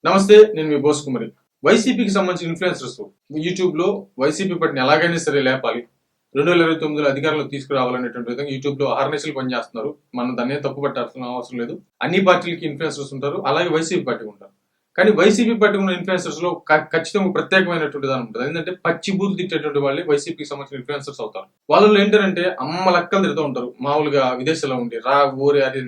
నమస్తే, నేను మీ బోస్ కుమారి. వైసీపీకి సంబంధించిన ఇన్ఫ్లుయెన్సర్స్ యూట్యూబ్ లో వైసీపీ పార్టీని ఎలాగైనా సరే లేపాలి, 2029లో అధికారంలో తీసుకురావాలనేటువంటి విధంగా యూట్యూబ్ లో అహర్నిశలు పనిచేస్తున్నారు. మనం దాన్ని తప్పు పట్టాల్సిన అవసరం లేదు. అన్ని పార్టీలకి ఇన్ఫ్లుయెన్సర్స్ ఉంటారు, అలాగే వైసీపీ పార్టీ ఉంటారు. కానీ వైసీపీ పార్టీ ఉన్న ఇన్ఫ్లుయెన్సర్స్ లో ఖచ్చితంగా ప్రత్యేకమైనటువంటి దాని ఉంటుంది. ఏంటంటే పచ్చి బూతులు తిట్టేటువంటి వాళ్ళే వైసీపీకి సంబంధించిన ఇన్ఫ్లుయెన్సర్స్ అవుతారు. వాళ్ళు ఏంటంటే అమ్మ లెక్కలు తిడుతూ ఉంటారు. మామూలుగా విదేశాల్లో ఉండి ఊరే అది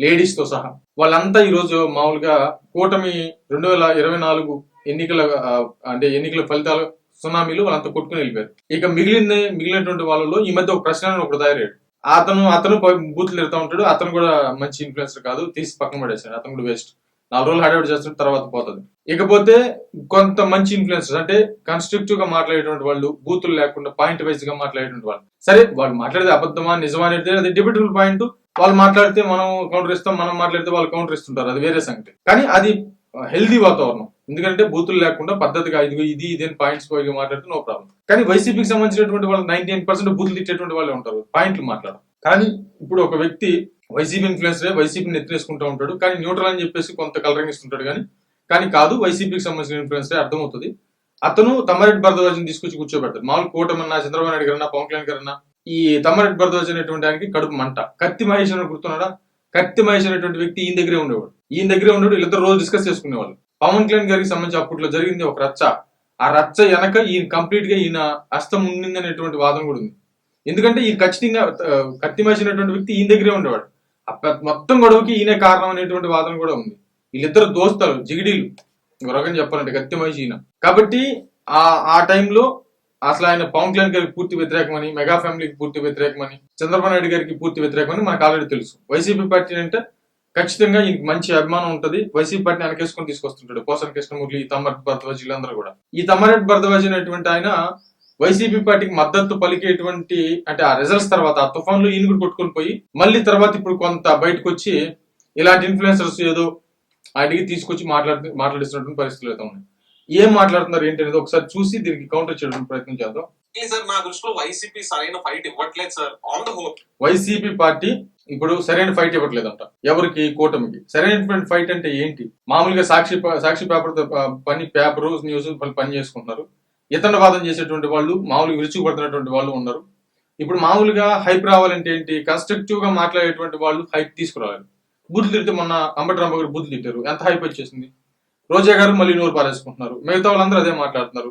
లేడీస్ తో సహా వాళ్ళంతా ఈ రోజు మామూలుగా కూటమి 2024 ఎన్నికల ఎన్నికల ఫలితాలు సునామీలు వాళ్ళంతా కొట్టుకుని వెళ్ళిపోయారు. ఇక మిగిలినటువంటి వాళ్ళలో ఈ మధ్య ఒక ప్రశ్న ఒకటి తయారయ్యాడు. అతను బూతులు తిడతా ఉంటాడు. అతను కూడా మంచి ఇన్ఫ్లుయెన్సర్ కాదు, తీసి పక్కన పడేసాడు. అతను కూడా వేస్ట్. 4 రోజులు హడావిడి చేస్తాడు, తర్వాత పోతుంది. ఇకపోతే కొంత మంచి ఇన్ఫ్లుయెన్సర్స్ అంటే కన్స్ట్రక్టివ్ గా మాట్లాడేటువంటి వాళ్ళు, బూతులు లేకుండా పాయింట్ వైజ్ గా మాట్లాడేటువంటి వాళ్ళు. సరే, వాళ్ళు మాట్లాడేది అబద్ధమా నిజమా అనేది అది డిబేటబుల్ పాయింట్. వాళ్ళు మాట్లాడితే మనం కౌంటర్ ఇస్తాం, మనం మాట్లాడితే వాళ్ళు కౌంటర్ ఇస్తుంటారు, అది వేరే సంగతి. కానీ అది హెల్దీ వాతావరణం. ఎందుకంటే బూతులు లేకుండా పద్ధతిగా ఇది పాయింట్స్ పోయి మాట్లాడితే నో ప్రాబ్లం. కానీ వైసీపీకి సంబంధించినటువంటి వాళ్ళు 99% బూతులు తిట్టేటువంటి వాళ్ళే ఉంటారు, పాయింట్లు మాట్లాడరు. కానీ ఇప్పుడు ఒక వ్యక్తి వైసీపీ ఇన్ఫ్లుయెన్సరే వైసీపీని ఎత్తినేసుకుంటూ ఉంటాడు, కానీ న్యూట్రల్ అని చెప్పేసి కొంత కలరింగ్ ఇస్తుంటాడు. కానీ కాదు, వైసీపీకి సంబంధించిన ఇన్ఫ్లుయెన్సరే అర్థమవుతుంది. అతను తమ్మారెడ్డి భరద్వాజ్ని తీసుకొచ్చి కూర్చోబెడతాడు. మామూలు కూటమన్నా, చంద్రబాబు నాయుడు గారన్నా, పవన్ కళ్యాణ్ గారన్నా ఈ తమ్మారెడ్డి భరద్వాజ్ అనేటువంటి ఆయనకి కడుపు మంట. కత్తి మహేష్ అని గుర్తున్నాడా? కత్తి మహేష్ అనేటువంటి వ్యక్తి ఈయన దగ్గరే ఉండేవాడు. వీళ్ళిద్దరు రోజు డిస్కస్ చేసుకునేవాళ్ళు. పవన్ కళ్యాణ్ గారికి సంబంధించి అప్పట్లో జరిగింది ఒక రచ్చ. ఆ రచ్చ వెనక ఈయన కంప్లీట్ గా ఈయన హస్తం ఉండింది అనేటువంటి వాదన కూడా ఉంది. ఎందుకంటే ఈ ఖచ్చితంగా కత్తి మహేష్ అనేటువంటి వ్యక్తి ఈయన దగ్గరే ఉండేవాడు. మొత్తం గొడవకి ఈయనే కారణం అనేటువంటి వాదన కూడా ఉంది. వీళ్ళిద్దరు దోస్తాలు, జిగిడీలు, ఒక రకం చెప్పాలంటే కత్తి మహేష్ ఈయన. కాబట్టి ఆ టైంలో అసలు ఆయన పవన్ కళ్యాణ్ గారికి పూర్తి వ్యతిరేకమని, మెగా ఫ్యామిలీకి పూర్తి వ్యతిరేకమని, చంద్రబాబు నాయుడు గారికి పూర్తి వ్యతిరేకమని మనకు ఆల్రెడీ తెలుసు. వైసీపీ పార్టీ అంటే ఖచ్చితంగా ఈయనకి మంచి అభిమానం ఉంటుంది. వైసీపీ పార్టీని వెనకేసుకొని తీసుకొస్తుంటాడు. పోసాని కృష్ణమూర్తి, ఈ తమ్మారెడ్డి భరద్వాజ్ వీళ్ళందరూ కూడా. ఈ తమ్మారెడ్డి భరద్వాజ్ అనేటువంటి ఆయన వైసీపీ పార్టీకి మద్దతు పలికేటువంటి అంటే ఆ రిజల్ట్స్ తర్వాత ఆ తుఫాన్లో ఈయన కూడా కొట్టుకొని పోయి మళ్ళీ తర్వాత ఇప్పుడు కొంత బయటకు వచ్చి ఇలాంటి ఇన్ఫ్లుయెన్సర్స్ ఏదో ఆయనకి తీసుకొచ్చి మాట్లాడిస్తున్నటువంటి పరిస్థితులు అయితే ఉన్నాయి. ఏం మాట్లాడుతున్నారు ఏంటి అనేది ఒకసారి చూసి దీనికి కౌంటర్ చేయడానికి ప్రయత్నం చేద్దాం. సార్, నా దృష్టిలో వైసీపీ సరైన ఫైట్ ఇవ్వట్లేదు sir. On the whole YCP party ఇప్పుడు సరైన ఫైట్ ఇవ్వట్లేదంట. ఎవరికి? కూటమికి. సరైనటువంటి ఫైట్ అంటే ఏంటి? మామూలుగా సాక్షి పేపర్ న్యూస్ పని చేసుకుంటున్నారు. ఇతరవాదం చేసేటువంటి వాళ్ళు, మామూలుగా విరుచుకుపడుతున్నటువంటి వాళ్ళు ఉన్నారు. ఇప్పుడు మామూలుగా హైప్ రావాలంటే ఏంటి? కన్స్ట్రక్టివ్ గా మాట్లాడేటువంటి వాళ్ళు హైప్ తీసుకురావాలి. బూతులు తిడితే మొన్న అంబటరాంబ గారు బూతులు తిట్టారు, ఎంత హైప్ వచ్చేసింది. రోజా గారు మళ్ళీ నోరు పారేసుకుంటున్నారు. మిగతా వాళ్ళందరూ అదే మాట్లాడుతున్నారు.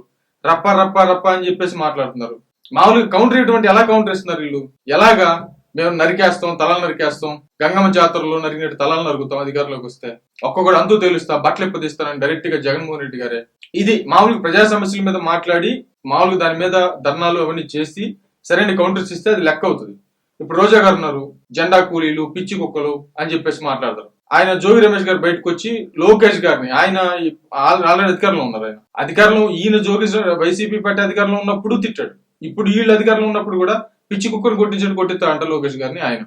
రప్ప రప్ప రప్ప అని చెప్పేసి మాట్లాడుతున్నారు. మామూలుగా కౌంటర్ ఇటువంటి ఎలా కౌంటర్ ఇస్తున్నారు వీళ్ళు? ఎలాగా మేము నరికేస్తాం, తలలు నరికేస్తాం, గంగమ్మ జాతరలో నరికినట్టు తలలు నరుగుతాం అధికారంలోకి వస్తే, ఒక్కొక్కడు అంతూ తెలుస్తా, బట్టలు ఎప్పదిస్తానని డైరెక్ట్ గా జగన్మోహన్ రెడ్డి గారే. ఇది మామూలుగా ప్రజా సమస్యల మీద మాట్లాడి మామూలుగా దాని మీద ధర్నాలు అవన్నీ చేసి సరైన కౌంటర్స్ ఇస్తే అది లెక్క అవుతుంది. ఇప్పుడు రోజా గారు ఉన్నారు, జెండా కూలీలు, పిచ్చి కుక్కలు అని చెప్పేసి మాట్లాడతారు. ఆయన జోగి రమేష్ గారు బయటకు వచ్చి లోకేష్ గారిని, ఆయన ఆల్రెడీ అధికారంలో ఉన్నారు, ఆయన అధికారంలో, ఈయన వైసీపీ పార్టీ అధికారంలో ఉన్నప్పుడు తిట్టాడు. ఇప్పుడు వీళ్ళు అధికారంలో ఉన్నప్పుడు కూడా పిచ్చి కుక్కను కొట్టిస్తాడంట లోకేష్ గారిని ఆయన.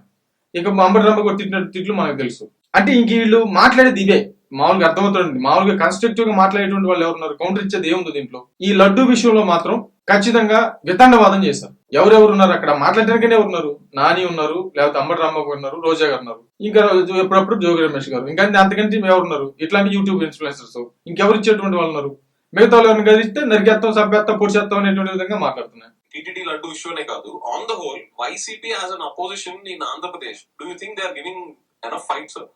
ఇక అంబటరాంబ కొట్టినట్టు తిట్లు మనకు తెలుసు. అంటే ఇంక వీళ్ళు మాట్లాడేది ఇవే. మామూలుగా అర్థమవుతుంది. మామూలుగా కన్స్ట్రక్టివ్ గా మాట్లాడేటువంటి వాళ్ళు ఎవరున్నారు? కౌంటర్ ఇచ్చేది ఏముంది దీంట్లో? ఈ లడ్డు విషయంలో మాత్రం ఖచ్చితంగా వితండవాదం చేశారు. ఎవరెవరు ఉన్నారు అక్కడ మాట్లాడడానికనే ఉన్నారు? నాని ఉన్నారు, లేకపోతే అంబటరాంబాబు ఉన్నారు, రోజా గారు ఉన్నారు, ఇంకా ఎప్పుడప్పుడు జోగి రమేష్ గారు, ఇంకా అంతకంటే ఎవరున్నారు? ఇట్లాంటి యూట్యూబ్ ఇన్ఫ్లుయెన్సర్స్ ఇంకెవరు ఇచ్చేటువంటి వాళ్ళు ఉన్నారు? మిగతా వాళ్ళు కలిస్తే నరికేస్తాం, సభ్యత్వం, పొడిచేస్తాం అనేటువంటి విధంగా మాట్లాడుతున్నారు. టీటీడీ లడ్డు విషయమే కాదు, on the whole YCP as an opposition in Andhra Pradesh, do you think they are giving enough fight sir?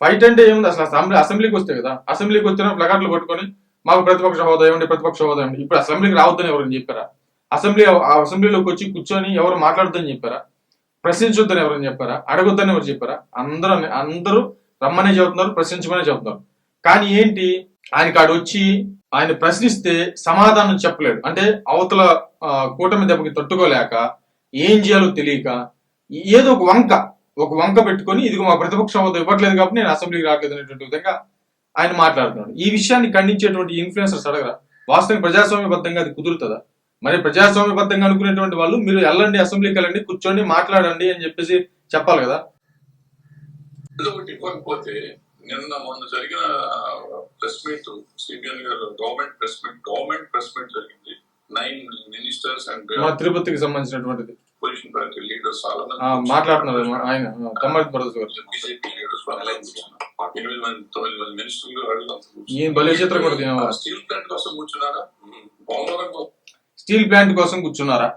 Fight అంటే ఏముంది? అసలు అసెంబ్లీకి వస్తే కదా, అసెంబ్లీకి వచ్చిన ప్లకార్డులు పట్టుకొని మాకు ప్రతిపక్ష హోదా ఇవ్వండి, ప్రతిపక్ష హోదా ఇవ్వండి. ఇప్పుడు అసెంబ్లీకి రావద్దని ఎవరైనా చెప్పారా? అసెంబ్లీలోకి వచ్చి కూర్చొని ఎవరు మాట్లాడొద్దని చెప్పారా? ప్రశ్నించొద్దని ఎవరైనా చెప్పారా? అడగొద్దని ఎవరు చెప్పారా? అందరూ రమ్మనే చెబుతున్నారు, ప్రశ్నించమనే చెబుతున్నారు. కానీ ఏంటి, ఆయనకి ఆడు వచ్చి ఆయన ప్రశ్నిస్తే సమాధానం చెప్పలేడు. అంటే అవతల కూటమి దెబ్బకి తట్టుకోలేక ఏం చేయాలో తెలియక ఏదో ఒక వంక పెట్టుకొని, ఇదిగో మా ప్రతిపక్ష హోదా ఇవ్వట్లేదు కాబట్టి నేను అసెంబ్లీకి రావట్లేదు అనేటువంటి విధంగా ఆయన మాట్లాడుతున్నాడు. ఈ విషయాన్ని ఖండించేటువంటి ఇన్ఫ్లుయెన్సర్స్ అడగరా? వాస్తవం ప్రజాస్వామ్యబద్ధంగా అది కుదురుతుందా? మరి ప్రజాస్వామ్యబద్ధంగా అనుకునేటువంటి వాళ్ళు మీరు వెళ్ళండి, అసెంబ్లీకి వెళ్ళండి, కూర్చోండి, మాట్లాడండి అని చెప్పేసి చెప్పాలి కదా. ఇవ్వకపోతే మొన్న జరిగిన ప్రెస్ మీట్, సిబిఎన్ గారు గవర్నమెంట్ ప్రెస్ మీట్ జరిగింది. 9 మినిస్టర్స్ అండ్ తిరుపతికి సంబంధించినటువంటిది పొజిషన్ పార్టీ లీడర్స్ మాట్లాడుతున్నారు ఆయన, తమ్మారెడ్డి భరద్వాజ్ గారు, బీజేపీ లీడర్స్ 8 మంది 9 మంది మినిస్టర్లు అడుగుతాం. ఏం భలే చిత్రం కూడా తినేవారు. స్టీల్ ప్లాంట్ కోసం కూర్చున్నారా? పోలవరం కోసం స్టీల్ ప్లాంట్ కోసం కూర్చున్నారా?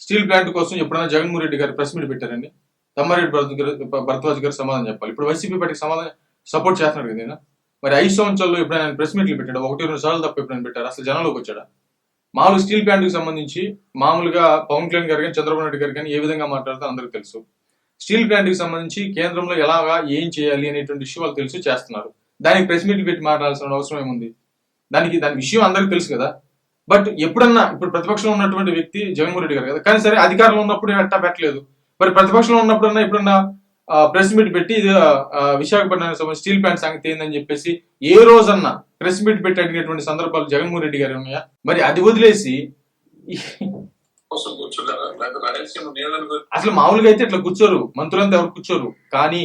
స్టీల్ ప్లాంట్ కోసం ఎప్పుడైనా జగన్మోహన్ రెడ్డి గారు ప్రెస్ మీట్ పెట్టారండి? తమ్మారెడ్డి భరద్వాజ్ గారు సమాధానం చెప్పాలి. ఇప్పుడు వైసీపీ పార్టీకి సమాధానం సపోర్ట్ చేస్తున్నాడు కదా ఈయన. మరి 5 సంవత్సరాల్లో ఎప్పుడైనా ఆయన ప్రెస్ మీట్లు పెట్టాడు? 1-2 సార్లు తప్ప ఎప్పుడైనా పెట్టారు? అసలు జనంలోకి వచ్చాడా? మామూలు స్టీల్ ప్లాంట్ కి సంబంధించి మామూలుగా పవన్ కళ్యాణ్ గారు కానీ చంద్రబాబు నాయుడు గారు కానీ ఏ విధంగా మాట్లాడుతూ అందరికీ తెలుసు. స్టీల్ ప్లాంట్ కి సంబంధించి కేంద్రంలో ఎలాగా ఏం చేయాలి అనేటువంటి విషయం వాళ్ళు తెలుసు, చేస్తున్నారు. దానికి ప్రెస్ మీట్లు పెట్టి మాట్లాడాల్సిన అవసరం ఏముంది? దాని విషయం అందరికీ తెలుసు కదా. బట్ ఎప్పుడన్నా ఇప్పుడు ప్రతిపక్షంలో ఉన్నటువంటి వ్యక్తి జగన్మోహన్ రెడ్డి గారు కదా, కానీ సరే అధికారంలో ఉన్నప్పుడు ఎట్టా పెట్టలేదు. మరి ప్రతిపక్షంలో ఉన్నప్పుడన్నా ఎప్పుడన్నా ప్రెస్ మీట్ పెట్టి ఇది విశాఖపట్నానికి సంబంధించి స్టీల్ ప్లాంట్ సంగతి ఏందని చెప్పేసి ఏ రోజన్నా ప్రెస్ మీట్ పెట్టి అడిగినటువంటి సందర్భాలు జగన్మోహన్ రెడ్డి గారు ఉన్నాయా? మరి అది వదిలేసి కోసం కూర్చున్నారా? లేకపోతే రాయలసీమ నీళ్ళను అసలు మామూలుగా అయితే ఇట్లా కూర్చోరు, మంత్రులంతా ఎవరు కూర్చోరు. కానీ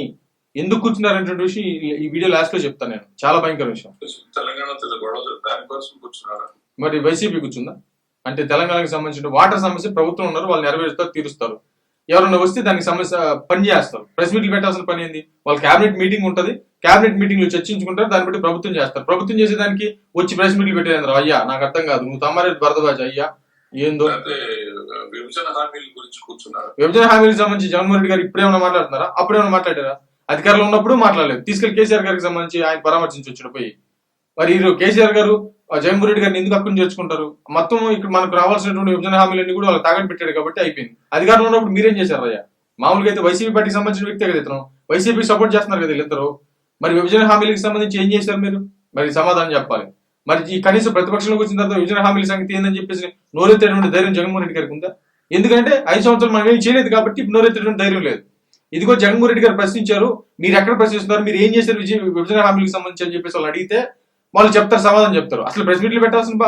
ఎందుకు కూర్చున్నారనేటువంటి విషయం ఈ వీడియో లాస్ట్ లో చెప్తాను నేను. చాలా భయంకర విషయం. తెలంగాణ గొడవ దానికోసం కూర్చున్నారా? మరి వైసీపీ కూర్చుందా? అంటే తెలంగాణకు సంబంధించిన వాటర్ సమస్య ప్రభుత్వం ఉన్నారు, వాళ్ళు నెరవేరుస్తారు, తీరుస్తారు. ఎవరన్నా వస్తే దానికి సమస్య పని చేస్తారు. ప్రెస్ మీట్లు పెట్టాల్సిన పని ఏంది? వాళ్ళ క్యాబినెట్ మీటింగ్ ఉంటది, క్యాబినెట్ మీటింగ్ లో చర్చించుకుంటారు, దాన్ని బట్టి ప్రభుత్వం చేస్తారు. ప్రభుత్వం చేసేదానికి వచ్చి ప్రెస్ మీట్లు పెట్టేంద్ర అయ్యా నాకు అర్థం కాదు. నువ్వు తమ్మారెడ్డి భరద్వాజ్ అయ్యా ఏందో. విభజన హామీల గురించి కూర్చున్నారు. విభజన హామీలకు సంబంధించి జగన్మోహన్ రెడ్డి గారు ఇప్పుడేమైనా మాట్లాడుతున్నారా? అప్పుడేమైనా మాట్లాడారా? అధికారంలో ఉన్నప్పుడు మాట్లాడలేదు. తీసుకెళ్లి కేసీఆర్ గారికి సంబంధించి ఆయన పరామర్శించి వచ్చాడు పోయి. మరి ఈ కేసీఆర్ గారు జగన్మోహన్ రెడ్డి గారిని ఎందుకు అక్కడిని చేర్చుకుంటారు? మొత్తం ఇక్కడ మనకు రావాల్సినటువంటి విభజన హామీలన్నీ కూడా వాళ్ళు తాగట్టు పెట్టాడు కాబట్టి అయిపోయింది. అధికారంలో ఉన్నప్పుడు మీరేం చేశారు అయ్యా? మామూలుగా అయితే వైసీపీ పార్టీకి సంబంధించిన వ్యక్తే కదా ఇతను. వైసీపీకి సపోర్ట్ చేస్తున్నారు కదా వీళ్ళిద్దరు. మరి విభజన హామీలకు సంబంధించి ఏం చేశారు మీరు? మరి సమాధానం చెప్పాలి. మరి ఈ కనీసం ప్రతిపక్షంలోకి వచ్చిన తర్వాత విభజన హామీల సంగతి ఏందని చెప్పేసి నోరెత్తేటువంటి ధైర్యం జగన్మోహన్ రెడ్డి గారికి ఉందా? ఎందుకంటే 5 సంవత్సరాలు మనం ఏం చేయలేదు కాబట్టి నోరెత్తేటువంటి ధైర్యం లేదు. ఇదిగో జగన్మోహన్ రెడ్డి గారు ప్రశ్నించారు, మీరు ఎక్కడ ప్రశ్నిస్తున్నారు, మీరు ఏం చేశారు విభజన హామీలకు సంబంధించి అని చెప్పేసి వాళ్ళు అడిగితే వాళ్ళు చెప్తారు, సమాధానం చెప్తారు. అసలు ప్రెస్ మీట్లు పెట్టాల్సిన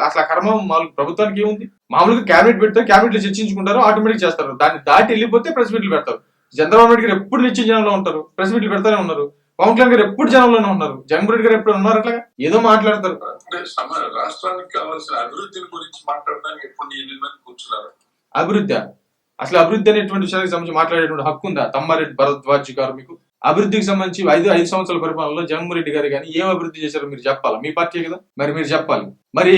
అసలు కర్మ మామూలు ప్రభుత్వానికి ఏముంది? మామూలుగా క్యాబినెట్ పెడతారు, క్యాబినెట్ లో చర్చించుకుంటారు, ఆటోమేటిక్ చేస్తారు. దాన్ని దాటి వెళ్ళిపోతే ప్రెస్ మీట్లు పెడతారు. చంద్రబాబు నాయుడు గారు ఎప్పుడు నిత్యం జనంలో ఉంటారు, ప్రెస్ మీట్లు పెడతానే ఉన్నారు. పవన్ కళ్యాణ్ గారు ఎప్పుడు జనంలోనే ఉన్నారు, జగన్మోహన్ రెడ్డి గారు ఎప్పుడు ఉన్నారు అట్లాగా ఏదో మాట్లాడతారు. అంటే రాష్ట్రానికి కావాల్సిన అభివృద్ధి గురించి మాట్లాడడానికి ఎప్పుడు 8 మంది కూర్చున్నారు. అభివృద్ధి అసలు అభివృద్ధి అనేటువంటి విషయానికి సంబంధించి మాట్లాడేటువంటి హక్కు ఉందా తమ్మారెడ్డి భరద్వాజ్ గారు? మీకు అభివృద్ధికి సంబంధించి 5 సంవత్సరాల పరిపాలనలో జగన్మోహన్ రెడ్డి గారు కానీ ఏం అభివృద్ధి చేశారో మీరు చెప్పాలి. మీ పార్టీ కదా, మరి మీరు చెప్పాలి. మరి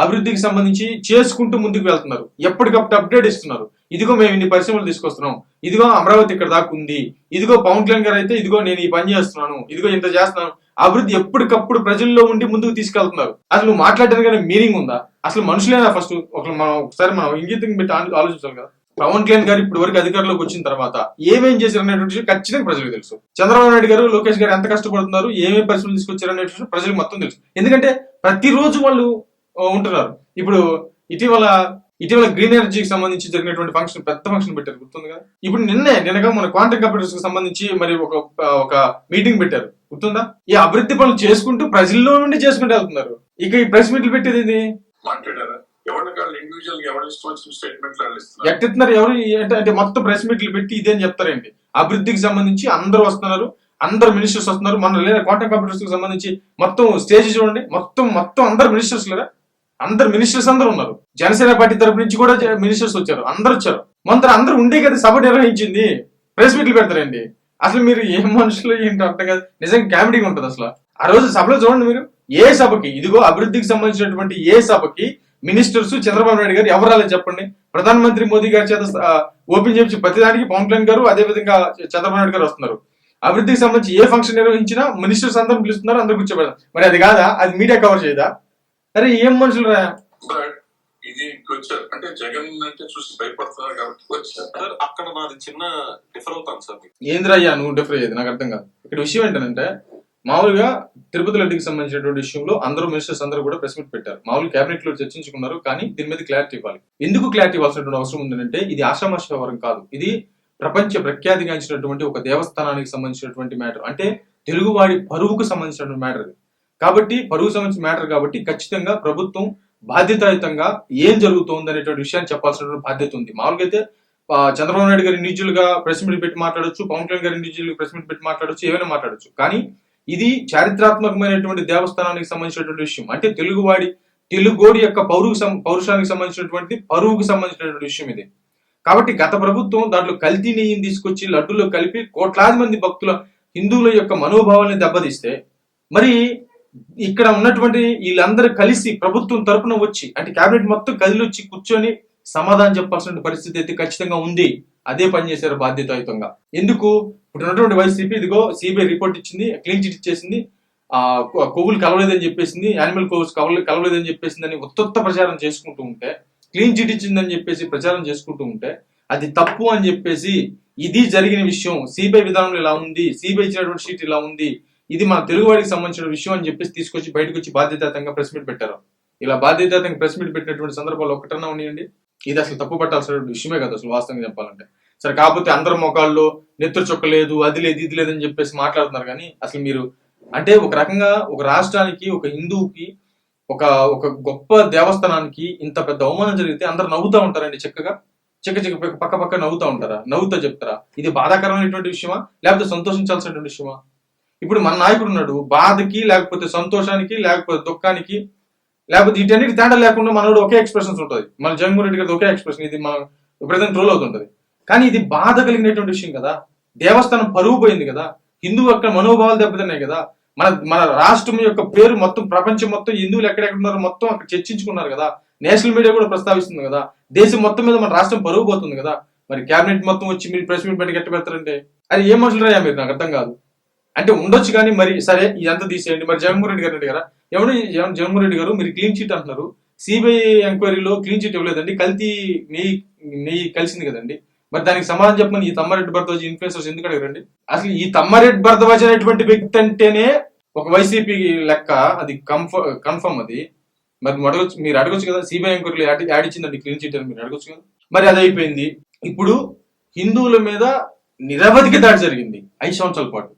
అభివృద్ధికి సంబంధించి చేసుకుంటూ ముందుకు వెళ్తున్నారు, ఎప్పటికప్పుడు అప్డేట్ ఇస్తున్నారు. ఇదిగో మేము ఇన్ని పరిశ్రమలు తీసుకొస్తున్నాం, ఇదిగో అమరావతి ఇక్కడ దాకా ఉంది, ఇదిగో పవన్ కళ్యాణ్ గారు అయితే ఇదిగో నేను ఈ పని చేస్తున్నాను, ఇదిగో ఇంత చేస్తున్నాను. అభివృద్ధి ఎప్పటికప్పుడు ప్రజల్లో ఉండి ముందుకు తీసుకెళ్తున్నారు. అసలు నువ్వు మాట్లాడడానికి మీనింగ్ ఉందా? అసలు మనుషులేనా? ఫస్ట్ ఒకసారి మనం ఇంగితం పెట్టి ఆలోచించాలి కదా. పవన్ కళ్యాణ్ గారు ఇప్పటి వరకు అధికారంలోకి వచ్చిన తర్వాత ఏమేం చేశారు అనేటువంటి విషయం ఖచ్చితంగా ప్రజలకు తెలుసు. చంద్రబాబు నాయుడు గారు, లోకేష్ గారు ఎంత కష్టపడుతున్నారు, ఏమేమి పరిశ్రమలు తీసుకొచ్చారు అనే విషయం ప్రజలకు మొత్తం తెలుసు. ఎందుకంటే ప్రతిరోజు వాళ్ళు ఉంటున్నారు. ఇప్పుడు ఇటీవల గ్రీన్ ఎనర్జీకి సంబంధించి జరిగినటువంటి ఫంక్షన్, పెద్ద ఫంక్షన్ పెట్టారు, గుర్తుంది కదా. ఇప్పుడు నిన్నగా మన క్వాంటమ్ కంప్యూటర్స్ కి సంబంధించి మరి ఒక మీటింగ్ పెట్టారు, గుర్తుందా. ఈ అభివృద్ధి పనులు చేసుకుంటూ ప్రజల్లో నుండి చేసుకుంటూ వెళ్తున్నారు. ఇక ఈ ప్రెస్ మీట్లు పెట్టేది ఇది ఎట్టిస్తున్నారు ఎవరు అంటే మొత్తం ప్రెస్ మీట్లు పెట్టి ఇదేం చెప్తారేంటి? అభివృద్ధికి సంబంధించి అందరూ వస్తున్నారు, అందరు మినిస్టర్స్ వస్తున్నారు. మన లేదా క్వాంటమ్ కంప్యూటర్స్ కి సంబంధించి మొత్తం స్టేజ్ చూడండి, మొత్తం అందరు మినిస్టర్స్ లేదా, అందరు మినిస్టర్స్ అందరూ ఉన్నారు. జనసేన పార్టీ తరపు నుంచి కూడా మినిస్టర్స్ వచ్చారు, అందరు వచ్చారు. అందరూ ఉండే కదా సభ నిర్వహించింది. ప్రెస్ మీట్లు పెడతారండి. అసలు మీరు ఏ మనుషులు ఏంటో అర్థం కాదు. నిజంగా కామెడీగా ఉంటుంది అసలు. ఆ రోజు సభలో చూడండి మీరు, ఏ సభకి, ఇదిగో అభివృద్ధికి సంబంధించినటువంటి ఏ సభకి మినిస్టర్స్ చంద్రబాబు నాయుడు గారు ఎవరు రాలేదు చెప్పండి. ప్రధానమంత్రి మోదీ గారి చేత ఓపెన్ చేయించి ప్రతిదానికి పవన్ కళ్యాణ్ గారు, అదే విధంగా చంద్రబాబు నాయుడు గారు వస్తున్నారు. అభివృద్ధికి సంబంధించి ఏ ఫంక్షన్ నిర్వహించినా మినిస్టర్స్ అందరూ పిలుస్తున్నారు, అందరూ కూర్చోబెడతారు. మరి అది కాదా? అది మీడియా కవర్ చేయదా? అరే ఏం మనుషులు రా. ఇది వచ్చారు అంటే జగన్ అంటే చూసి భయపడుతున్నారు కాబట్టి వచ్చారు. సార్ అక్కడ నాది చిన్న డిఫర్ అవుతాను సార్. ఏంద్రయ్యా నువ్వు డిఫర్ అయ్యేది? నాకు అర్థం కాదు. ఇక్కడ విషయం ఏంటంటే మామూలుగా తిరుపతి లడ్డుకి సంబంధించినటువంటి విషయంలో అందరూ మినిస్టర్స్ అందరూ కూడా ప్రెస్ మీట్ పెట్టారు. మామూలు కేబినెట్ లో చర్చించుకున్నారు, కానీ దీని మీద క్లారిటీ ఇవ్వాలి. ఎందుకు క్లారిటీ ఇవ్వాల్సినటువంటి అవసరం ఉందంటే ఇది ఆషామాష వ్యవహారం కాదు. ఇది ప్రపంచ ప్రఖ్యాతిగాంచినటువంటి ఒక దేవస్థానానికి సంబంధించినటువంటి మ్యాటర్. అంటే తెలుగువాడి పరువుకు సంబంధించినటువంటి మ్యాటర్ ఇది. కాబట్టి పరువు సంబంధించిన మ్యాటర్ కాబట్టి ఖచ్చితంగా ప్రభుత్వం బాధ్యతాయుతంగా ఏం జరుగుతోంది అనేటువంటి విషయాన్ని చెప్పాల్సినటువంటి బాధ్యత ఉంది. మామూలుగా అయితే చంద్రబాబు నాయుడు గారు ఇండివిజువల్ గా ప్రెస్ మీట్ పెట్టి మాట్లాడొచ్చు, పవన్ కళ్యాణ్ గారు ఇండివిజువల్ ప్రెస్ మీట్ పెట్టి మాట్లాడొచ్చు, ఏమైనా మాట్లాడొచ్చు. కానీ ఇది చారిత్రాత్మకమైనటువంటి దేవస్థానానికి సంబంధించినటువంటి విషయం. అంటే తెలుగోడి యొక్క పౌరుషానికి సంబంధించినటువంటి పరువుకు సంబంధించినటువంటి విషయం ఇది. కాబట్టి గత ప్రభుత్వం దాంట్లో కల్తీ నెయ్యిని తీసుకొచ్చి లడ్డూలో కలిపి కోట్లాది మంది భక్తుల హిందువుల యొక్క మనోభావాల్ని దెబ్బతీస్తే, మరి ఇక్కడ ఉన్నటువంటి వీళ్ళందరూ కలిసి ప్రభుత్వం తరపున వచ్చి, అంటే కేబినెట్ మొత్తం కదిలొచ్చి కూర్చొని సమాధానం చెప్పాల్సిన పరిస్థితి అయితే ఖచ్చితంగా ఉంది. అదే పని చేశారు బాధ్యతాయుతంగా. ఎందుకు? ఇప్పుడు ఉన్నటువంటి వైసీపీ ఇదిగో సిబిఐ రిపోర్ట్ ఇచ్చింది, క్లీన్ చిట్ ఇచ్చేసింది, కొవ్వులు కలవలేదని చెప్పేసింది, యానిమల్ కోవ్స్ కలవలేదని చెప్పేసింది అని ఉత్తత్త ప్రచారం చేసుకుంటూ ఉంటే, క్లీన్ చిట్ ఇచ్చిందని చెప్పేసి ప్రచారం చేసుకుంటూ ఉంటే అది తప్పు అని చెప్పేసి, ఇది జరిగిన విషయం, సిబిఐ విధానంలో ఇలా ఉంది, సిబిఐ ఇచ్చినటువంటి షీట్ ఇలా ఉంది, ఇది మన తెలుగువాడికి సంబంధించిన విషయం అని చెప్పేసి తీసుకొచ్చి బయటకు వచ్చి బాధ్యతాయుతంగా ప్రెస్ మీట్ పెట్టారు. ఇలా బాధ్యతాయుతంగా ప్రెస్ మీట్ పెట్టినటువంటి సందర్భాలు ఒక్కటన్నా ఉన్నాయండి? ఇది అసలు తప్పు పట్టాల్సిన విషయమే కదా అసలు వాస్తవంగా చెప్పాలంటే. సరే, కాకపోతే అందరి మొఖాల్లో నెత్తురు చొక్క లేదు, అది లేదు, ఇది లేదని చెప్పేసి మాట్లాడుతున్నారు. కానీ అసలు మీరు అంటే ఒక రకంగా ఒక రాష్ట్రానికి, ఒక హిందువుకి, ఒక ఒక గొప్ప దేవస్థానానికి ఇంత పెద్ద అవమానం జరిగితే అందరు నవ్వుతూ ఉంటారండి. చక్కగా పక్క పక్క నవ్వుతూ ఉంటారా? నవ్వుతూ చెప్తారా? ఇది బాధాకరమైనటువంటి విషయమా, లేకపోతే సంతోషించాల్సినటువంటి విషయమా? ఇప్పుడు మన నాయకుడు ఉన్నాడు, బాధకి లేకపోతే సంతోషానికి లేకపోతే దుఃఖానికి లేకపోతే వీటన్నిటి తేడా లేకుండా మనోడు ఒకే ఎక్స్ప్రెషన్స్ ఉంటుంది. మన జగన్మోహన్ రెడ్డి గారి ఒకే ఎక్స్ప్రెషన్, ఇది మన ప్రజెంట్ ట్రోల్ అవుతుంటది. కానీ ఇది బాధ కలిగినటువంటి విషయం కదా, దేవస్థానం పరువు పోయింది కదా, హిందూ యొక్క మనోభావాలు దెబ్బతిన్నాయి కదా, మన రాష్ట్రం యొక్క పేరు మొత్తం ప్రపంచం మొత్తం హిందువులు ఎక్కడెక్కడ ఉన్నారో మొత్తం అక్కడ చర్చించుకున్నారు కదా, నేషనల్ మీడియా కూడా ప్రస్తావిస్తుంది కదా, దేశం మొత్తం మీద మన రాష్ట్రం పరువు పోతుంది కదా. మరి క్యాబినెట్ మొత్తం వచ్చి మీరు ప్రెస్ మీట్ పెట్టి గట్టి పెడతారంటే అది ఏం మనుషులు రాయా మీరు? నాకు అర్థం కాదు. అంటే ఉండొచ్చు కానీ మరి సరే ఇదంతా తీసేయండి. మరి జగన్మోహన్ రెడ్డి గారు అడిగారా? జగన్మోహన్ రెడ్డి గారు మీరు క్లీన్ చిట్ అంటున్నారు, సిబిఐ ఎంక్వైరీలో క్లీన్ చిట్ ఇవ్వలేదండి, కల్తీ నెయ్యి కలిసింది కదండి. మరి దానికి సమాధానం చెప్పమని ఈ తమ్మారెడ్డి భరద్వాజ్ ఇన్ఫ్లుయెన్సర్స్ ఎందుకు అడగరండి? అసలు ఈ తమ్మారెడ్డి భరద్వాజ్ అనేటువంటి వ్యక్తి అంటేనే ఒక వైసీపీ లెక్క, అది కన్ఫర్మ్ అది. మరి మీరు అడగొచ్చు కదా, సిబిఐ ఎంక్వైరీలో యాడ్ ఇచ్చిందండి క్లీన్ చిట్ అని మీరు అడగొచ్చు కదా. మరి అది అయిపోయింది. ఇప్పుడు హిందువుల మీద నిరవధిక దాడి జరిగింది 5 సంవత్సరాల పాటు.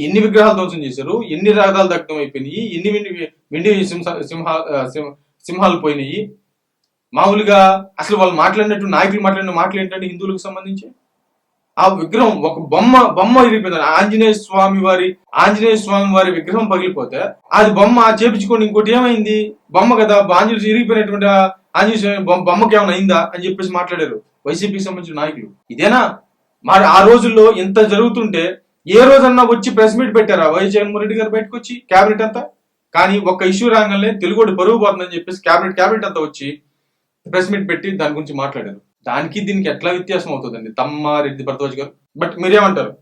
ఎన్ని విగ్రహాలు ధ్వంసం చేశారు, ఎన్ని రథాలు దగ్ధం అయిపోయినాయి, ఎన్ని వెండి సింహాలు పోయినాయి. మామూలుగా అసలు వాళ్ళు మాట్లాడినట్టు నాయకులు మాట్లాడిన మాటలు ఏంటంటే హిందువులకు సంబంధించి ఆ విగ్రహం ఒక బొమ్మ ఇరిగిపోయింది. ఆంజనేయ స్వామి వారి విగ్రహం పగిలిపోతే అది బొమ్మ చేపించుకొని ఇంకోటి ఏమైంది, బొమ్మ కదా, ఆంజనేయ ఇరిగిపోయినటువంటి ఆంజనేయ స్వామి బొమ్మకి ఏమైనా అయిందా అని చెప్పేసి మాట్లాడారు వైసీపీకి సంబంధించిన నాయకులు. ఇదేనా? మరి ఆ రోజుల్లో ఇంత జరుగుతుంటే ఏ రోజన్నా వచ్చి ప్రెస్ మీట్ పెట్టారా వైఎస్ జగన్మోహన్ రెడ్డి గారు బయటకు వచ్చి క్యాబినెట్ అంతా? కానీ ఒక్క ఇష్యూ రాగానే తెలుగుడి పరువు పోతుందని చెప్పేసి క్యాబినెట్ అంతా వచ్చి ప్రెస్ మీట్ పెట్టి దాని గురించి మాట్లాడారు. దానికి దీనికి ఎట్లా వ్యత్యాసం అవుతుందండి తమ్మారెడ్డి భరద్వాజ్ గారు? బట్ మీరేమంటారు?